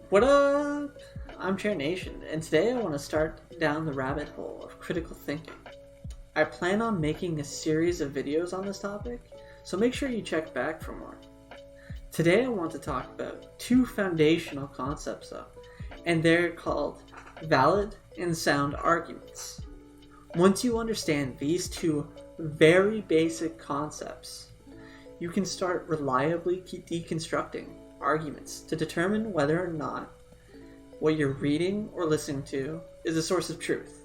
What up? I'm Chair Nation, and today I want to start down the rabbit hole of critical thinking. I plan on making a series of videos on this topic, so make sure you check back for more. Today I want to talk about two foundational concepts though, and they're called valid and sound arguments. Once you understand these two very basic concepts, you can start reliably deconstructing arguments to determine whether or not what you're reading or listening to is a source of truth.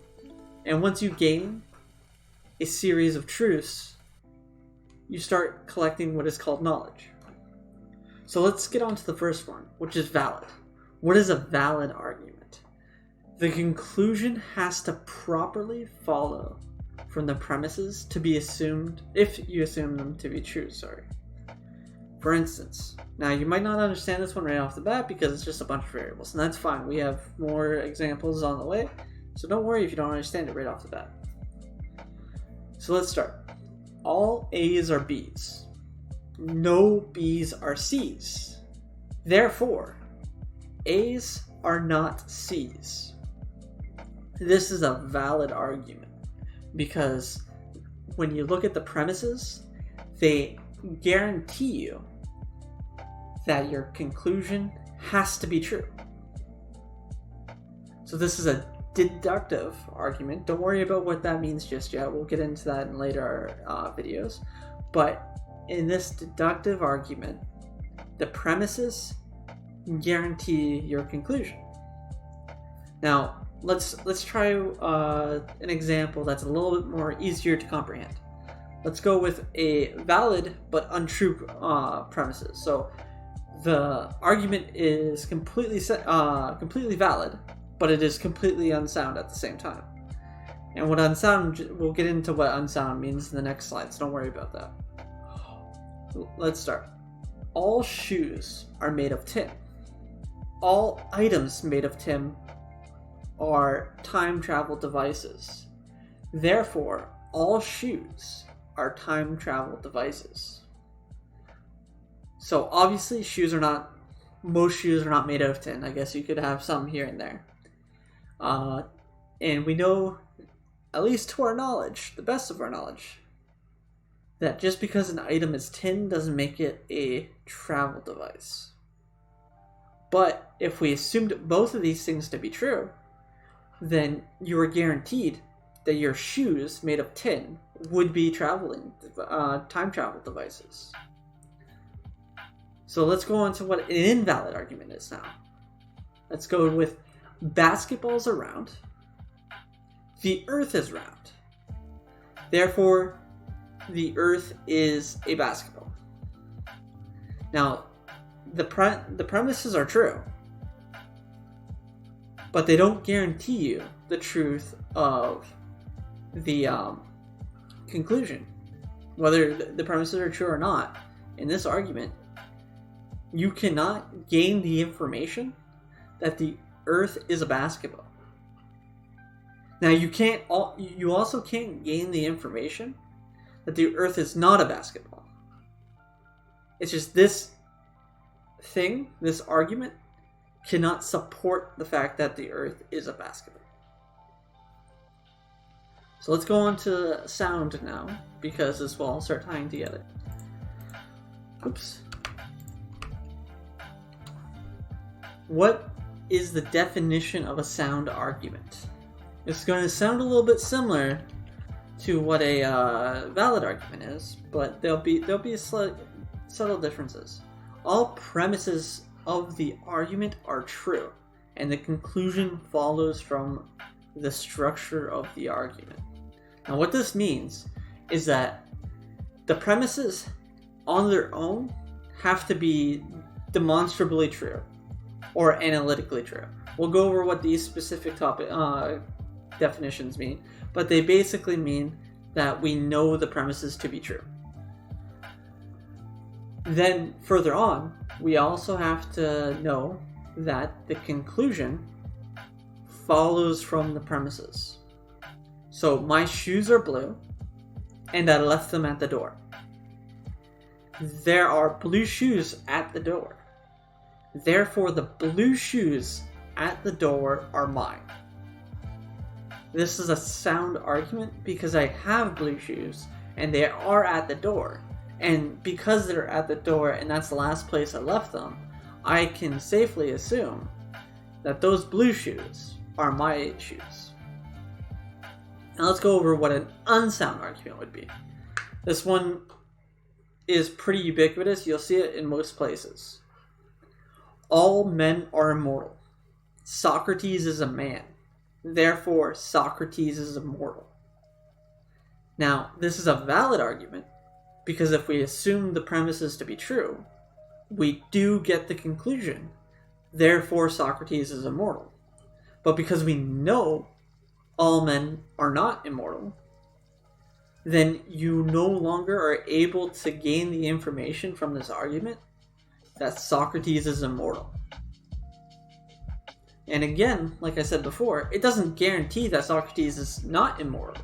And once you gain a series of truths, you start collecting what is called knowledge. So let's get on to the first one, which is valid. What is a valid argument? The conclusion has to properly follow from the premises to be assumed, if you assume them to be true, For instance, now you might not understand this one right off the bat because it's just a bunch of variables, and that's fine. We have more examples on the way, so don't worry if you don't understand it right off the bat. So let's start. All A's are B's. No B's are C's. Therefore, A's are not C's. This is a valid argument because when you look at the premises, they guarantee you that your conclusion has to be true. So this is a deductive argument. Don't worry about what that means just yet. We'll get into that in later videos. But in this deductive argument, the premises guarantee your conclusion. Now, let's try an example that's a little bit more easier to comprehend. Let's go with a valid but untrue premises. So the argument is completely valid, but it is completely unsound at the same time. And what unsound, we'll get into what unsound means in the next slide, so don't worry about that. Let's start. All shoes are made of tin. All items made of tin are time travel devices. Therefore, all shoes are time travel devices. So obviously most shoes are not made out of tin. I guess you could have some here and there. And we know, at least to our knowledge, the best of our knowledge, that just because an item is tin doesn't make it a travel device. But if we assumed both of these things to be true, then you are guaranteed that your shoes made of tin would be time travel devices. So let's go on to what an invalid argument is now. Let's go with basketballs are round. The earth is round. Therefore, the earth is a basketball. Now, the premises are true, but they don't guarantee you the truth of the conclusion. Whether the premises are true or not, in this argument, you cannot gain the information that the earth is a basketball. Now, you also can't gain the information that the earth is not a basketball. It's just this argument cannot support the fact that the earth is a basketball. So let's go on to sound now, because this will all start tying together. Oops. What is the definition of a sound argument? It's going to sound a little bit similar to what a valid argument is, but there'll be subtle differences. All premises of the argument are true, and the conclusion follows from the structure of the argument. Now, what this means is that the premises on their own have to be demonstrably true or analytically true. We'll go over what these specific definitions mean, but they basically mean that we know the premises to be true. Then further on, we also have to know that the conclusion follows from the premises. So my shoes are blue, and I left them at the door. There are blue shoes at the door. Therefore, the blue shoes at the door are mine. This is a sound argument because I have blue shoes and they are at the door. And because they're at the door and that's the last place I left them, I can safely assume that those blue shoes are my shoes. Now let's go over what an unsound argument would be. This one is pretty ubiquitous. You'll see it in most places. All men are immortal. Socrates is a man. Therefore, Socrates is immortal. Now, this is a valid argument because if we assume the premises to be true, we do get the conclusion, therefore Socrates is immortal. But because we know all men are not immortal, then you no longer are able to gain the information from this argument that Socrates is immortal. And again, like I said before, it doesn't guarantee that Socrates is not immortal.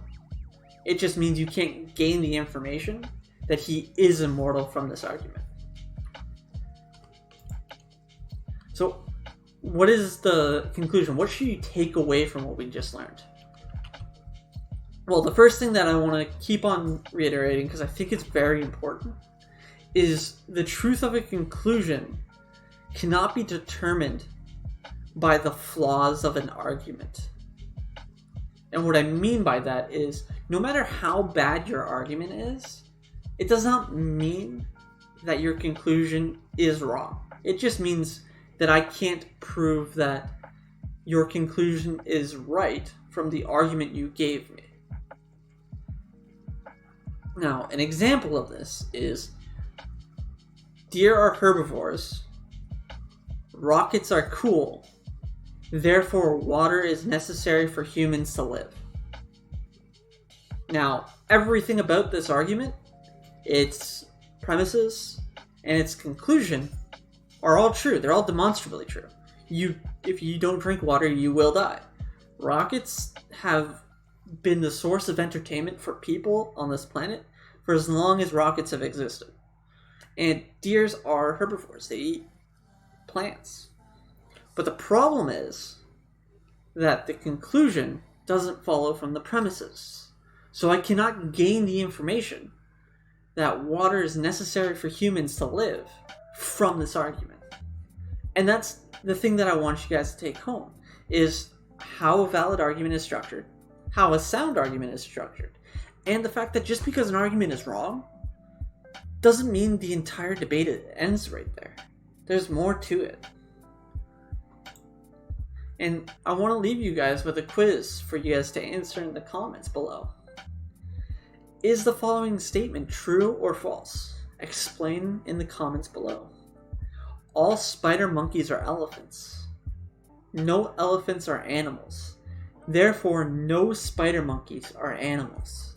It just means you can't gain the information that he is immortal from this argument. So, what is the conclusion? What should you take away from what we just learned? Well, the first thing that I want to keep on reiterating, because I think it's very important, is the truth of a conclusion cannot be determined by the flaws of an argument. And what I mean by that is, no matter how bad your argument is, it does not mean that your conclusion is wrong. It just means that I can't prove that your conclusion is right from the argument you gave me. Now, an example of this is deer are herbivores, rockets are cool, therefore water is necessary for humans to live. Now, everything about this argument, its premises, and its conclusion are all true. They're all demonstrably true. If you don't drink water, you will die. Rockets have been the source of entertainment for people on this planet for as long as rockets have existed. And deers are herbivores. They eat plants. But the problem is that the conclusion doesn't follow from the premises. So I cannot gain the information that water is necessary for humans to live from this argument. And that's the thing that I want you guys to take home, is how a valid argument is structured, how a sound argument is structured, and the fact that just because an argument is wrong doesn't mean the entire debate ends right there. There's more to it. And I want to leave you guys with a quiz for you guys to answer in the comments below. Is the following statement true or false? Explain in the comments below. All spider monkeys are elephants. No elephants are animals. Therefore, no spider monkeys are animals.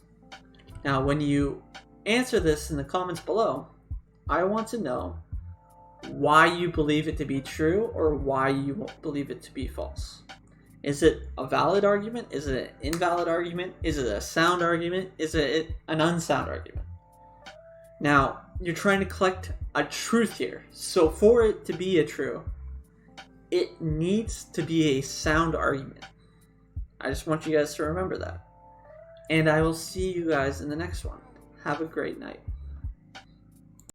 Now, when you answer this in the comments below, I want to know why you believe it to be true or why you believe it to be false. Is it a valid argument? Is it an invalid argument? Is it a sound argument? Is it an unsound argument? Now, you're trying to collect a truth here. So for it to be a true, it needs to be a sound argument. I just want you guys to remember that. And I will see you guys in the next one. Have a great night.